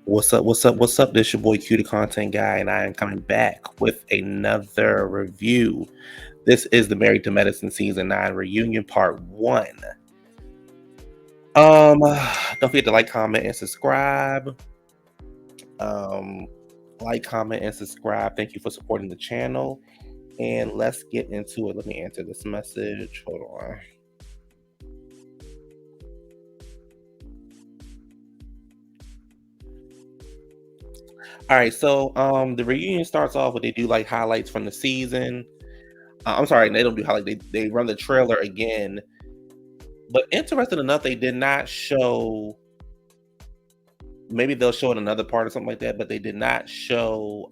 What's up? What's up? What's up? This your boy Q the Content Guy, and I am coming back with another review. This is the Married to Medicine Season 9 Reunion Part 1. Don't forget to like, comment, and subscribe. Um, like, comment, and subscribe. Thank you for supporting the channel. And let's get into it. Let me answer this message. Hold on. All right, so the reunion starts off with they do like highlights from the season. I'm sorry, they don't do highlight. They run the trailer again. But interesting enough, they did not show. Maybe they'll show it another part or something like that, but they did not show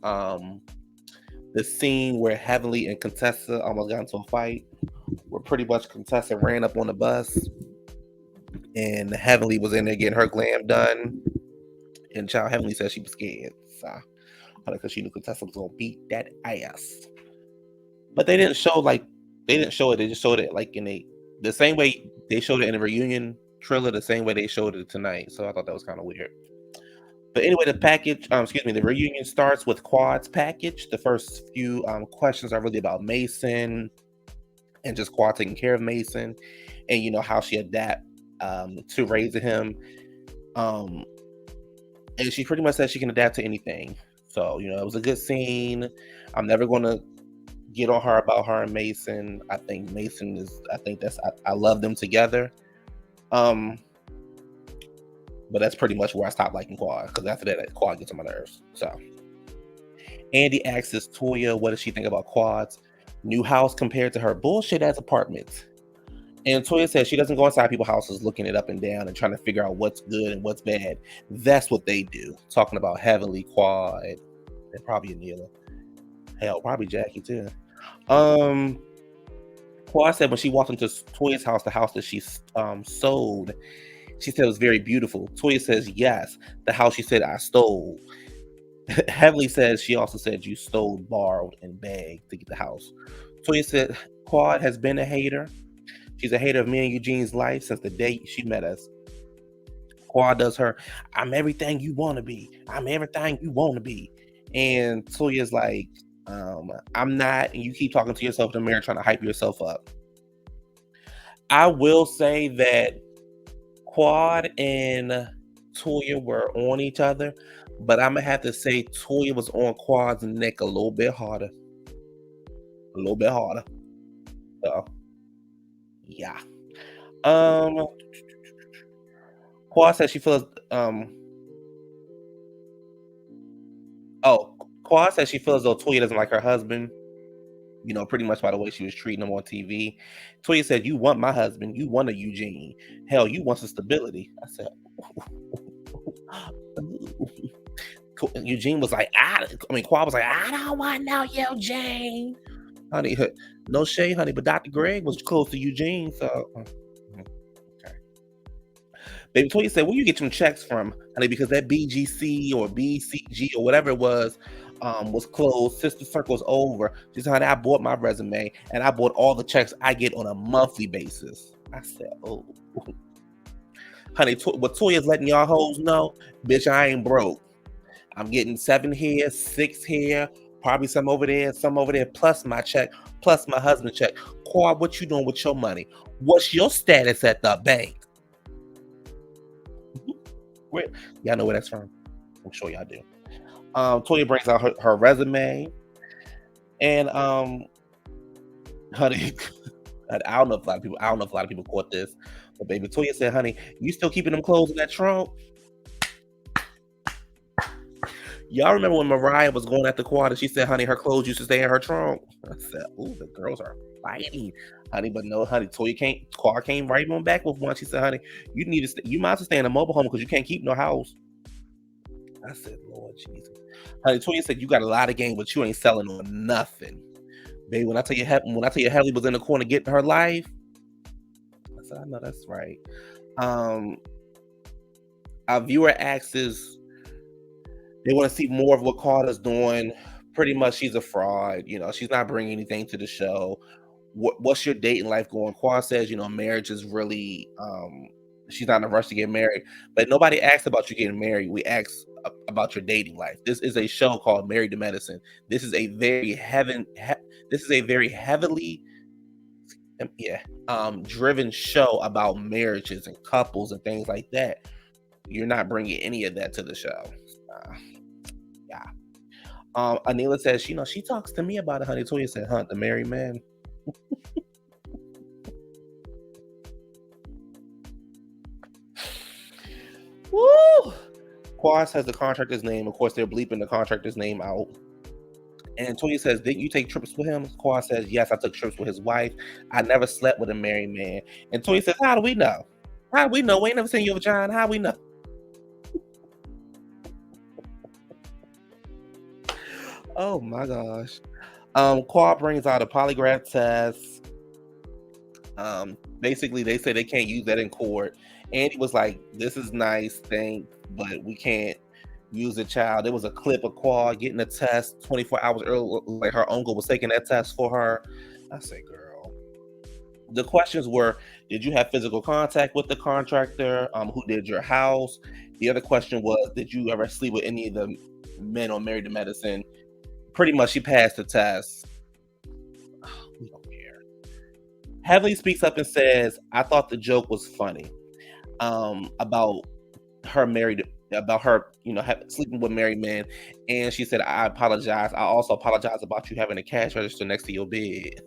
the scene where Heavenly and Contessa almost got into a fight. Where pretty much Contessa ran up on the bus, and Heavenly was in there getting her glam done. And Child Heavenly said she was scared, so because she knew Contessa was gonna beat that ass. But they didn't show it. They just showed it like in the same way they showed it in the reunion trailer, the same way they showed it tonight. So I thought that was kind of weird. But anyway, the reunion starts with Quad's package. The first few questions are really about Mason and just Quad taking care of Mason, and how she adapt to raising him. Um, and she pretty much said she can adapt to anything. So it was a good scene. I'm never going to get on her about her and Mason. I think Mason is. I think I love them together. Um, but that's pretty much where I stopped liking Quad, because after that, Quad gets on my nerves. So Andy asks Toya, what does she think about Quad's new house compared to her bullshit ass apartments? And Toya says she doesn't go inside people's houses looking it up and down and trying to figure out what's good and what's bad. That's what they do. Talking about Heavenly, Quad, and probably Anila. Hell, probably Jackie too. Quad said when she walked into Toya's house, the house that she sold, she said it was very beautiful. Toya says yes, the house she said I stole. Heavenly says she also said you stole, borrowed, and begged to get the house. Toya said Quad has been a hater. She's a hater of me and Eugene's life since the day she met us. Quad does her, I'm everything you want to be. I'm everything you want to be. And Toya's like, I'm not, and you keep talking to yourself in the mirror trying to hype yourself up. I will say that Quad and Toya were on each other, but I'm gonna have to say Toya was on Quad's neck a little bit harder. A little bit harder. So yeah. Um Quad says she feels oh Quad says she feels as though Toya doesn't like her husband, pretty much by the way she was treating him on TV. Toya said, you want my husband, you want a Eugene. Hell, you want some stability. I said, Eugene was like, Quad was like, I don't want no Eugene. Honey, no shade, honey, but Dr. Greg was close to Eugene, so okay. Baby Toya said, where you get some checks from, honey? Because that BGC or BCG or whatever it was closed. Sister Circle's over. She said, honey, I bought my resume and I bought all the checks I get on a monthly basis. I said, oh. Honey, what Toya's letting y'all hoes know, bitch, I ain't broke. I'm getting 7 here, 6 here, probably some over there, plus my check, plus my husband's check. Quad, what you doing with your money? What's your status at the bank? Where, y'all know where that's from. I'm sure y'all do. Toya brings out her resume, and honey, I don't know if a lot of people caught this, but baby Toya said, honey, you still keeping them clothes in that trunk? Y'all remember when Mariah was going at the Quad and she said, honey, her clothes used to stay in her trunk? I said, ooh, the girls are fighting, honey. But no, honey, Quad came right on back with one. She said, honey, you might as well stay in a mobile home because you can't keep no house. I said, Lord Jesus. Honey, Toya said, you got a lot of game, but you ain't selling on nothing. Baby, when I tell you Helly was in the corner getting her life, I said, I know that's right. Our viewer asks they want to see more of what Carter's doing. Pretty much she's a fraud. She's not bringing anything to the show. What's your dating life going? Quad says, marriage is really, she's not in a rush to get married. But nobody asked about you getting married. We asked about your dating life. This is a show called Married to Medicine. This is a very this is a very heavily yeah, driven show about marriages and couples and things like that. You're not bringing any of that to the show. Uh, yeah. Anila says, she talks to me about it, honey. Toya said, Hunt, the married man. Woo! Quad says the contractor's name. Of course, they're bleeping the contractor's name out. And Toya says, didn't you take trips with him? Quad says, yes, I took trips with his wife. I never slept with a married man. And Toya says, how do we know? How do we know? We ain't never seen your vagina. How we know? Oh my gosh. Quad brings out a polygraph test. Basically they say they can't use that in court. Andy was like, this is nice, thanks, but we can't use a child. There was a clip of Quad getting a test 24 hours earlier, like her uncle was taking that test for her. I say, girl. The questions were, did you have physical contact with the contractor? Who did your house? The other question was, did you ever sleep with any of the men on Married to Medicine? Pretty much she passed the test. We don't care. Heavenly speaks up and says, I thought the joke was funny. About her sleeping with married men. And she said, I apologize. I also apologize about you having a cash register next to your bed.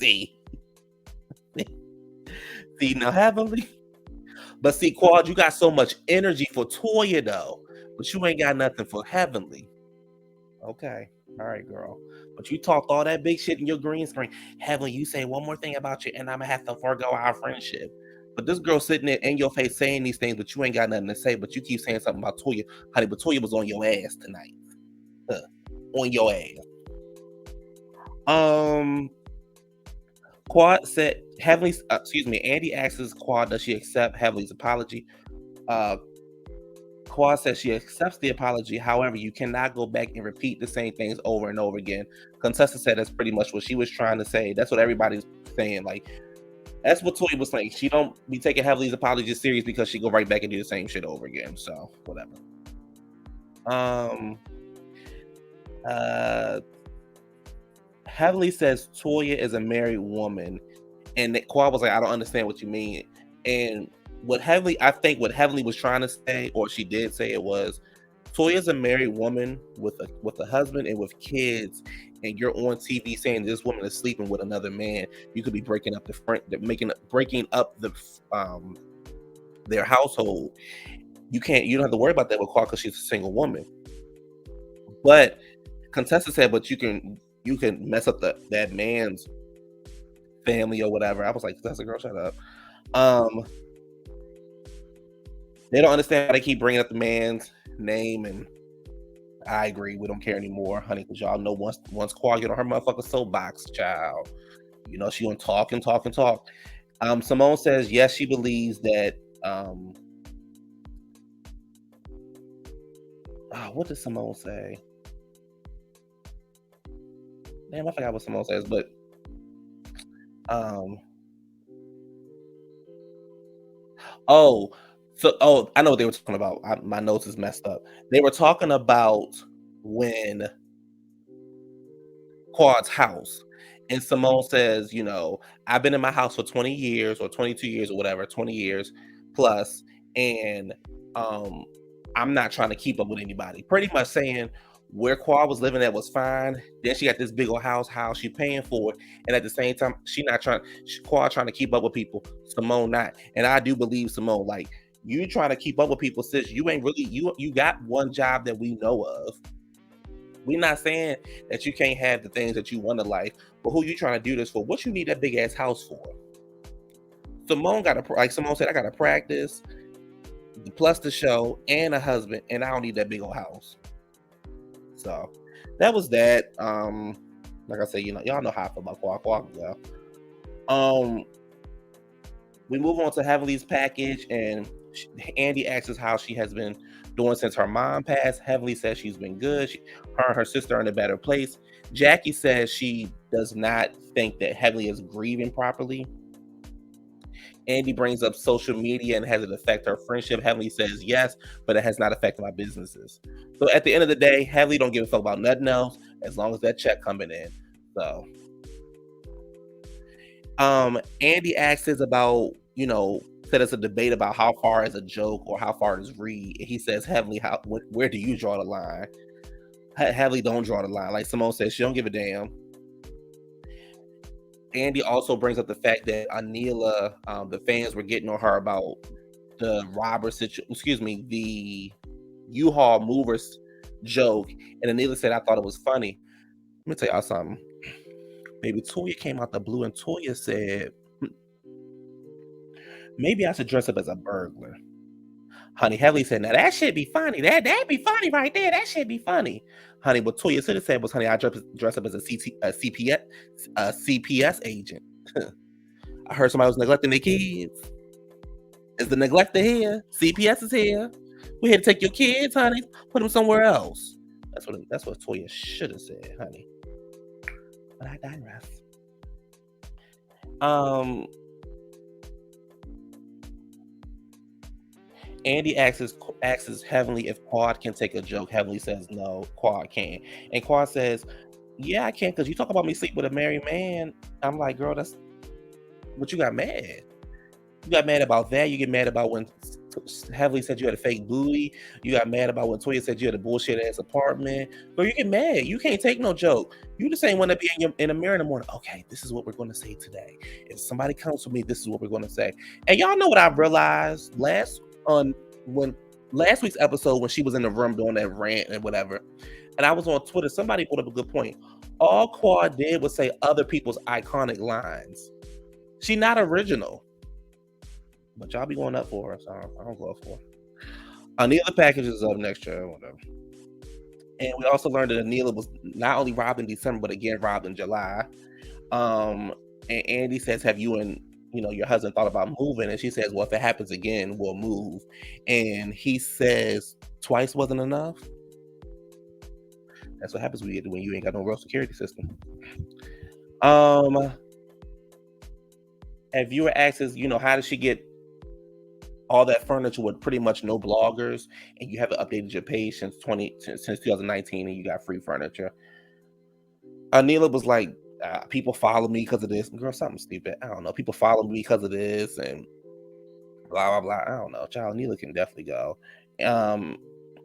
See, now Heavenly. But see, Quad, you got so much energy for Toya though, but you ain't got nothing for Heavenly. Okay. All right, girl. But you talked all that big shit in your green screen. Heavenly, you say one more thing about you, and I'm gonna have to forego our friendship. But this girl sitting there in your face saying these things, but you ain't got nothing to say. But you keep saying something about Toya, honey. But Toya was on your ass tonight. On your ass. Quad said Heavenly. Excuse me. Andy asks Quad, does she accept Heavenly's apology? Quad says she accepts the apology. However, you cannot go back and repeat the same things over and over again. Contessa said that's pretty much what she was trying to say. That's what everybody's saying. Like, that's what Toya was saying. She don't be taking Heavenly's apology serious because she go right back and do the same shit over again. So whatever. Heavenly says Toya is a married woman, and Quad was like, I don't understand what you mean. And I think what Heavenly was trying to say, or she did say it was, Toya's a married woman with a husband and with kids, and you're on TV saying this woman is sleeping with another man. You could be breaking up their household. You don't have to worry about that with Quad because she's a single woman. But Contessa said, but you can mess up that man's family or whatever. I was like, that's a girl, shut up. They don't understand why they keep bringing up the man's name, and I agree. We don't care anymore, honey, because y'all know once Quad get on her motherfucking soapbox, child, she gonna talk and talk and talk. Simone says yes, she believes that. What did Simone say? Damn, I forgot what Simone says, but I know what they were talking about. My notes is messed up. They were talking about when Quad's house. And Simone says, I've been in my house for 20 years or 22 years or whatever, 20 years plus. And I'm not trying to keep up with anybody. Pretty much saying where Quad was living at was fine. Then she got this big old house she paying for it. And at the same time, Quad trying to keep up with people. Simone not. And I do believe Simone, like, you trying to keep up with people, sis, you ain't really, you got one job that we know of. We're not saying that you can't have the things that you want in life, but who you trying to do this for? What you need that big ass house for? Simone like Simone said, I got to practice, plus the show, and a husband, and I don't need that big old house. So that was that. Like I said, y'all know how I feel about Quack. We move on to Heavenly's package, and Andy asks us how she has been doing since her mom passed. Heavenly says she's been good. Her and her sister are in a better place. Jackie says she does not think that Heavenly is grieving properly. Andy brings up social media and has it affect her friendship. Heavenly says yes, but it has not affected my businesses. So at the end of the day, Heavenly don't give a fuck about nothing else as long as that check coming in. So Andy asks us about, said it's a debate about how far is a joke or how far is read. He says, Heavenly, where do you draw the line? Heavenly don't draw the line. Like Simone says, she don't give a damn. Andy also brings up the fact that Anila, the fans were getting on her about the robber situation, excuse me, the U-Haul movers joke. And Anila said, I thought it was funny. Let me tell y'all something. Baby Toya came out the blue and Toya said, maybe I should dress up as a burglar. Honey, Heavenly said, now that should be funny. That'd be funny right there. That should be funny. Honey, what Toya should have said was, honey, I dress up as a CPS agent. I heard somebody was neglecting their kids. Is the neglector here? CPS is here. We're here to take your kids, honey. Put them somewhere else. That's what Toya should have said, honey. But I digress. Andy asks Heavenly if Quad can take a joke. Heavenly says no, Quad can't. And Quad says, yeah, I can, because you talk about me sleep with a married man. I'm like, girl, that's what you got mad. You got mad about that. You get mad about when Heavenly said you had a fake booty. You got mad about when Toya said you had a bullshit ass apartment. Girl, you get mad. You can't take no joke. You the same one that be in the mirror in the morning. Okay, this is what we're going to say today. If somebody comes to me, this is what we're going to say. And y'all know what I realized last week's episode when she was in the room doing that rant and whatever. And I was on Twitter. Somebody put up a good point. All Quad did was say other people's iconic lines. She not original. But y'all be going up for her, so I don't go up for her. Anila package is up next year, whatever. And we also learned that Anila was not only robbed in December, but again robbed in July. And Andy says, have you and your husband thought about moving? And she says, well, if it happens again, we'll move. And he says, twice wasn't enough. That's what happens when you ain't got no real security system. If you were asked, how did she get all that furniture with pretty much no bloggers, and you haven't updated your page since 2019, and you got free furniture? Anila was like, people follow me because of this. Girl, something stupid. I don't know. People follow me because of this, and blah, blah, blah. I don't know. Child, Anila can definitely go.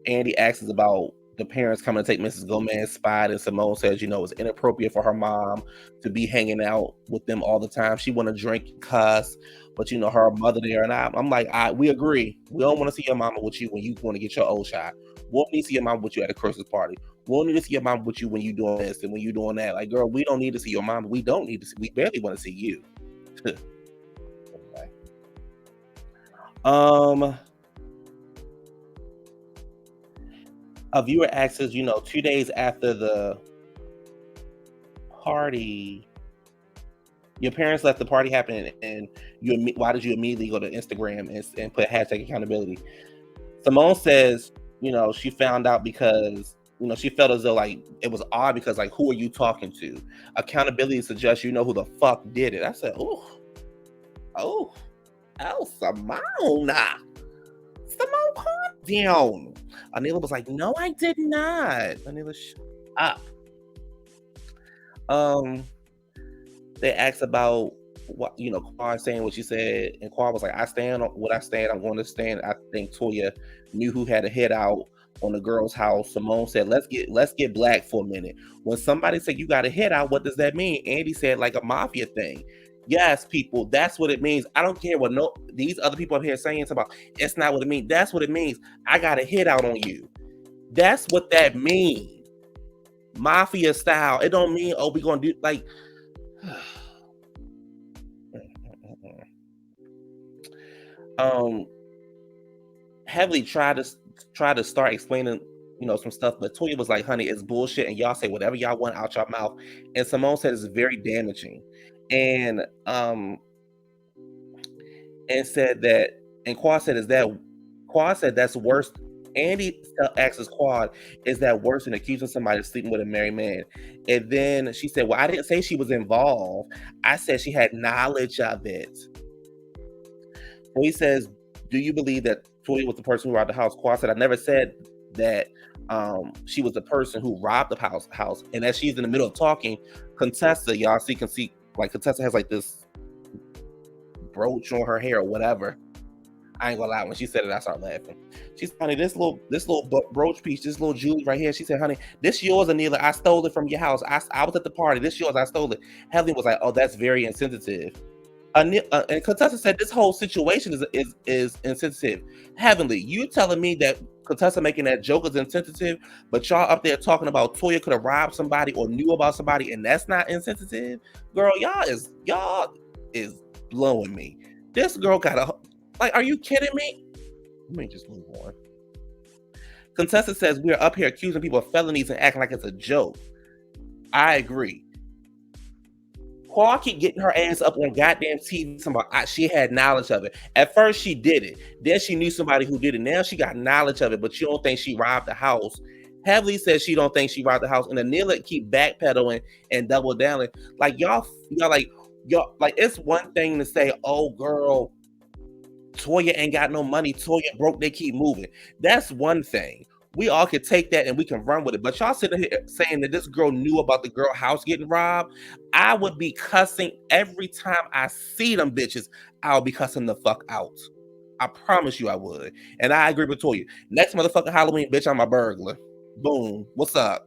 Andy asks about the parents coming to take Mrs. Gomez's spot, and Simone says, it's inappropriate for her mom to be hanging out with them all the time. She want to drink and cuss, but her mother there, and I'm like, we agree. We don't want to see your mama with you when you want to get your old shot. We don't need to see your mama with you at a Christmas party. We don't need to see your mama with you when you doing this and when you doing that. Like, girl, we don't need to see your mama. We don't need to see. We barely want to see you. Okay. A viewer asks us, 2 days after the party, your parents let the party happen, and why did you immediately go to Instagram and put hashtag accountability? Simone says, she found out because, she felt as though like it was odd because like, who are you talking to? Accountability suggests who the fuck did it. I said, oh, Simone, calm down. Anila was like, no, I did not. Anila, shut up. They asked about what, Quad saying what she said, and Quad was like, I stand on what I stand. I'm going to stand. I think Toya knew who had a hit out on the girl's house. Simone said, let's get black for a minute. When somebody said you got a hit out, what does that mean? Andy said, like a mafia thing. Yes, people, that's what it means. I don't care what these other people up here saying about. It's not what it means. That's what it means. I got a hit out on you. That's what that means. Mafia style. It don't mean, we gonna do like. Heavily tried to start explaining, some stuff, but Toya was like, honey, it's bullshit, and y'all say whatever y'all want out your mouth. And Simone said it's very damaging. And said that, and Quad said, that's worse. Andy asks Quad, is that worse than accusing somebody of sleeping with a married man? And then she said, well, I didn't say she was involved. I said she had knowledge of it. Toya says, "Do you believe that Toya was the person who robbed the house?" Quad said, "I never said that she was the person who robbed the house." And as she's in the middle of talking, Contessa, y'all can see like Contessa has like this brooch on her hair or whatever. I ain't gonna lie, when she said it, I started laughing. She said, "Honey, this little brooch piece, this little jewelry right here." She said, "Honey, this yours, Anila. I stole it from your house. I was at the party. This yours. I stole it." Heavenly was like, "Oh, that's very insensitive." And Contessa said, "This whole situation is insensitive." Heavenly, you telling me that Contessa making that joke is insensitive, but y'all up there talking about Toya could have robbed somebody or knew about somebody, and that's not insensitive? Girl, y'all is blowing me. This girl got a like. Are you kidding me? Let me just move on. Contessa says we are up here accusing people of felonies and acting like it's a joke. I agree. Paul keep getting her ass up on goddamn TV. She had knowledge of it. At first, she did it. Then she knew somebody who did it. Now she got knowledge of it, but you don't think she robbed the house. Heavily says she don't think she robbed the house, and Anila keep backpedaling and double downing. Like y'all like it's one thing to say, "Oh, girl, Toya ain't got no money. Toya broke. They keep moving." That's one thing. We all could take that and we can run with it. But y'all sitting here saying that this girl knew about the girl house getting robbed. I would be cussing every time I see them bitches. I'll be cussing the fuck out. I promise you I would. And I agree with Toya. Next motherfucking Halloween, bitch, I'm a burglar. Boom. What's up?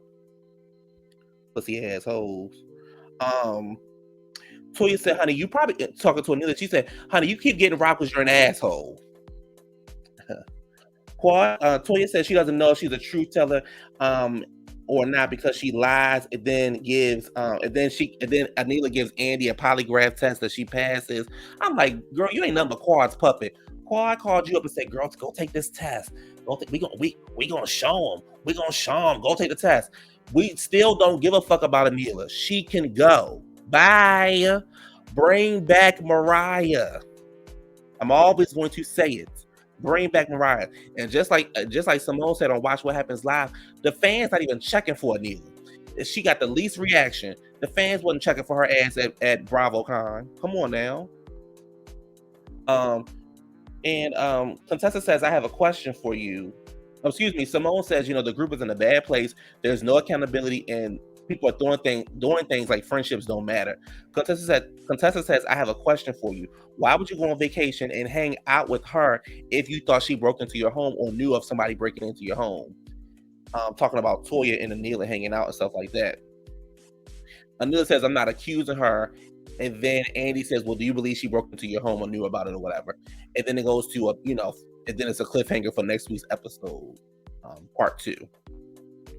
Pussy assholes. Um, Toya said, "Honey, you probably talking to Anila." She said, "Honey, you keep getting robbed because you're an asshole." Toya says she doesn't know if she's a truth teller or not because she lies and then gives and then Anila gives Andy a polygraph test that she passes. I'm like, girl, you ain't nothing but Quad's puppet. Quad called you up and said, "Girl, go take this test. We gonna show him. We gonna show him. Go take the test." We still don't give a fuck about Anila. She can go. Bye. Bring back Mariah. I'm always going to say it. Bring back Mariah. And just like Simone said on Watch What Happens Live, the fans not even checking for Anila. She got the least reaction. The fans wasn't checking for her ass at BravoCon. Come on now. Um, and Contessa says, "I have a question for you." Oh, excuse me. Simone says, "The group is in a bad place. There's no accountability, and people are doing things like friendships don't matter." Contessa says, "I have a question for you. Why would you go on vacation and hang out with her if you thought she broke into your home or knew of somebody breaking into your home?" Talking about Toya and Anila hanging out and stuff like that. Anila says, "I'm not accusing her." And then Andy says, "Well, do you believe she broke into your home or knew about it or whatever?" And then it goes to and then it's a cliffhanger for next week's episode, part 2.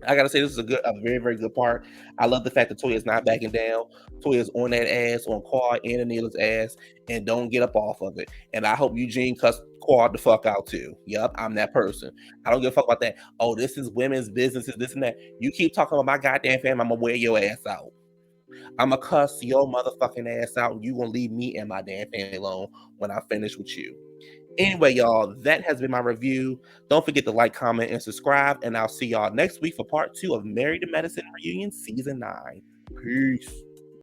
I gotta say, this is a very, very good part. I love the fact that Toya is not backing down. Toya is on that ass, on Quad and Anila's ass, and don't get up off of it. And I hope Eugene cussed Quad the fuck out too. Yup, I'm that person. I don't give a fuck about that. "Oh, this is women's businesses, this and that." You keep talking about my goddamn family, I'm gonna wear your ass out. I'm gonna cuss your motherfucking ass out, and you gonna leave me and my damn family alone when I finish with you. Anyway, y'all, that has been my review. Don't forget to like, comment, and subscribe, and I'll see y'all next week for part 2 of Married to Medicine Reunion Season 9. Peace.